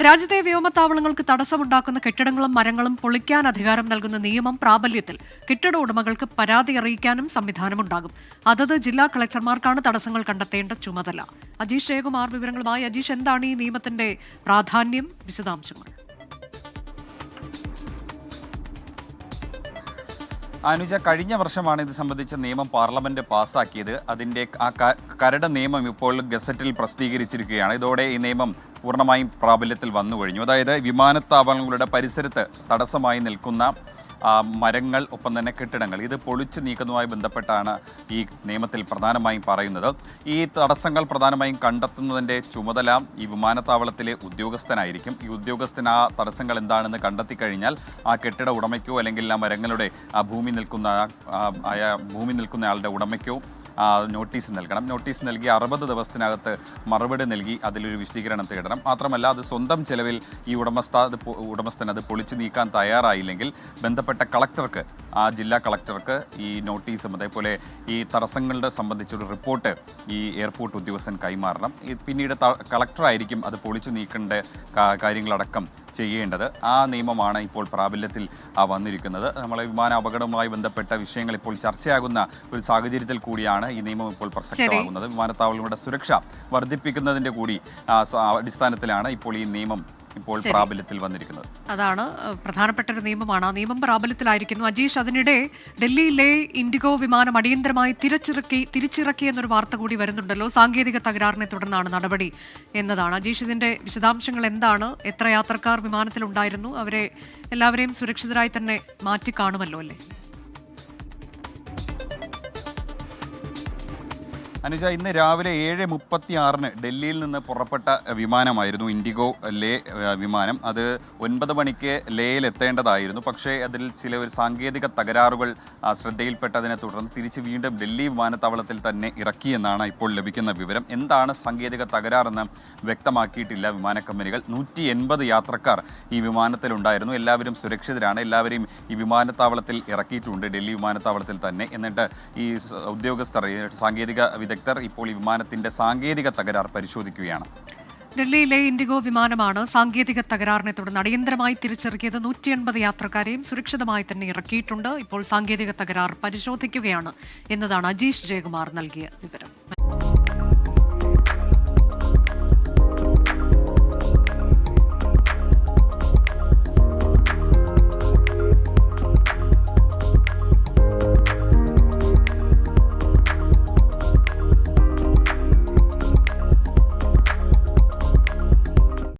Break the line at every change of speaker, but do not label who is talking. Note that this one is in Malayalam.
രാജ്യത്തെ വ്യോമത്താവളങ്ങൾക്ക് തടസ്സമുണ്ടാക്കുന്ന കെട്ടിടങ്ങളും മരങ്ങളും പൊളിക്കാൻ അധികാരം നൽകുന്ന നിയമം പ്രാബല്യത്തിൽ കെട്ടിട ഉടമകൾക്ക് പരാതി അറിയിക്കാനും സംവിധാനമുണ്ടാകും. അതത് ജില്ലാ കളക്ടർമാർക്കാണ് തടസ്സങ്ങൾ കണ്ടെത്തേണ്ട ചുമതല. അജീഷ് ജയകുമാർ വിവരങ്ങളുമായി. അജീഷ്, എന്താണ് ഈ നിയമത്തിന്റെ പ്രാധാന്യം? വിശദാംശങ്ങൾ.
അനുജ, കഴിഞ്ഞ വർഷമാണ് ഇത് സംബന്ധിച്ച നിയമം പാർലമെന്റ് പാസ്സാക്കിയത്. അതിന്റെ കരട് നിയമം ഇപ്പോൾ ഗസറ്റിൽ പ്രസിദ്ധീകരിച്ചിരിക്കുകയാണ്. ഇതോടെ ഈ നിയമം പൂർണ്ണമായും പ്രാബല്യത്തിൽ വന്നു കഴിഞ്ഞു. അതായത് വിമാനത്താവളങ്ങളുടെ പരിസരത്ത് തടസ്സമായി നിൽക്കുന്ന മരങ്ങൾ, ഒപ്പം തന്നെ കെട്ടിടങ്ങൾ, ഇത് പൊളിച്ചു നീക്കുന്നതുമായി ബന്ധപ്പെട്ടാണ് ഈ നിയമത്തിൽ പ്രധാനമായും പറയുന്നത്. ഈ തടസ്സങ്ങൾ പ്രധാനമായും കണ്ടെത്തുന്നതിൻ്റെ ചുമതല ഈ വിമാനത്താവളത്തിലെ ഉദ്യോഗസ്ഥനായിരിക്കും. ഈ ഉദ്യോഗസ്ഥൻ ആ തടസ്സങ്ങൾ എന്താണെന്ന് കണ്ടെത്തി കഴിഞ്ഞാൽ ആ കെട്ടിട ഉടമയ്ക്കോ അല്ലെങ്കിൽ ആ മരങ്ങളുടെ ഭൂമി നിൽക്കുന്നയാളുടെ ഉടമയ്ക്കോ നോട്ടീസ് നൽകണം. നോട്ടീസ് നൽകി 60 ദിവസത്തിനകത്ത് മറുപടി നൽകി അതിലൊരു വിശദീകരണം തേടണം. മാത്രമല്ല, അത് സ്വന്തം ചെലവിൽ ഈ ഉടമസ്ഥൻ അത് പൊളിച്ചു നീക്കാൻ തയ്യാറായില്ലെങ്കിൽ ബന്ധപ്പെട്ട കളക്ടർക്ക്, ആ ജില്ലാ കളക്ടർക്ക് ഈ നോട്ടീസും അതേപോലെ ഈ തടസ്സങ്ങളുടെ സംബന്ധിച്ചൊരു റിപ്പോർട്ട് ഈ എയർപോർട്ട് ഉദ്യോഗസ്ഥൻ കൈമാറണം. പിന്നീട് കളക്ടറായിരിക്കും അത് പൊളിച്ചു നീക്കേണ്ട കാര്യങ്ങളടക്കം ചെയ്യേണ്ടത്. ആ നിയമമാണ് ഇപ്പോൾ പ്രാബല്യത്തിൽ വന്നിരിക്കുന്നത്. നമ്മളെ വിമാന അപകടവുമായി ബന്ധപ്പെട്ട വിഷയങ്ങൾ ഇപ്പോൾ ചർച്ചയാകുന്ന ഒരു സാഹചര്യത്തിൽ കൂടിയാണ് ഈ നിയമം ഇപ്പോൾ പ്രസക്തമാകുന്നത്. വിമാനത്താവളങ്ങളുടെ സുരക്ഷ വർദ്ധിപ്പിക്കുന്നതിന്റെ കൂടി അടിസ്ഥാനത്തിലാണ് ഇപ്പോൾ ഈ നിയമം ഇപ്പോൾ പ്രാബല്യത്തിൽ വന്നിരിക്കുന്നത്.
അതാണ് പ്രധാനപ്പെട്ട ഒരു നിയമമാണ്. ആ നിയമം പ്രാബല്യത്തിലായിരിക്കുന്നു. അജീഷ്, അതിനിടെ ഡൽഹിയിലെ ഇൻഡിഗോ വിമാനം അടിയന്തരമായി തിരിച്ചിറക്കി എന്നൊരു വാർത്ത കൂടി വരുന്നുണ്ടല്ലോ. സാങ്കേതിക തകരാറിനെ തുടർന്നാണ് നടപടി എന്നതാണ്. അജീഷ്, ഇതിന്റെ വിശദാംശങ്ങൾ എന്താണ്? എത്ര യാത്രക്കാർ വിമാനത്തിലുണ്ടായിരുന്നു? അവരെ എല്ലാവരെയും സുരക്ഷിതരായി തന്നെ മാറ്റി കാണുമല്ലോ അല്ലേ?
അനുജ, ഇന്ന് രാവിലെ 7:36 ഡൽഹിയിൽ നിന്ന് പുറപ്പെട്ട വിമാനമായിരുന്നു ഇൻഡിഗോ ലേ വിമാനം. അത് 9 മണിക്ക് ലേയിൽ എത്തേണ്ടതായിരുന്നു. പക്ഷേ അതിൽ ചില ഒരു സാങ്കേതിക തകരാറുകൾ ശ്രദ്ധയിൽപ്പെട്ടതിനെ തുടർന്ന് തിരിച്ച് വീണ്ടും ഡൽഹി വിമാനത്താവളത്തിൽ തന്നെ ഇറക്കിയെന്നാണ് ഇപ്പോൾ ലഭിക്കുന്ന വിവരം. എന്താണ് സാങ്കേതിക തകരാറെന്ന് വ്യക്തമാക്കിയിട്ടില്ല വിമാന കമ്പനികൾ. 180 യാത്രക്കാർ ഈ വിമാനത്തിലുണ്ടായിരുന്നു. എല്ലാവരും സുരക്ഷിതരാണ്. എല്ലാവരെയും ഈ വിമാനത്താവളത്തിൽ ഇറക്കിയിട്ടുണ്ട്, ഡൽഹി വിമാനത്താവളത്തിൽ തന്നെ. എന്നിട്ട് ഈ ഉദ്യോഗസ്ഥർ, സാങ്കേതിക വിദഗ്ധർ ഇപ്പോൾ ഈ വിമാനത്തിന്റെ സാങ്കേതിക തകരാർ പരിശോധിക്കുകയാണ്.
ഡൽഹിയിലെ ഇൻഡിഗോ വിമാനമാണ് സാങ്കേതിക തകരാറിനെ തുടർന്ന് അടിയന്തരമായി തിരിച്ചിറക്കിയത്. 180 യാത്രക്കാരെയും സുരക്ഷിതമായി തന്നെ ഇറക്കിയിട്ടുണ്ട്. ഇപ്പോൾ സാങ്കേതിക തകരാർ പരിശോധിക്കുകയാണ് എന്നതാണ് അജീഷ് ജയകുമാർ നൽകിയ വിവരം.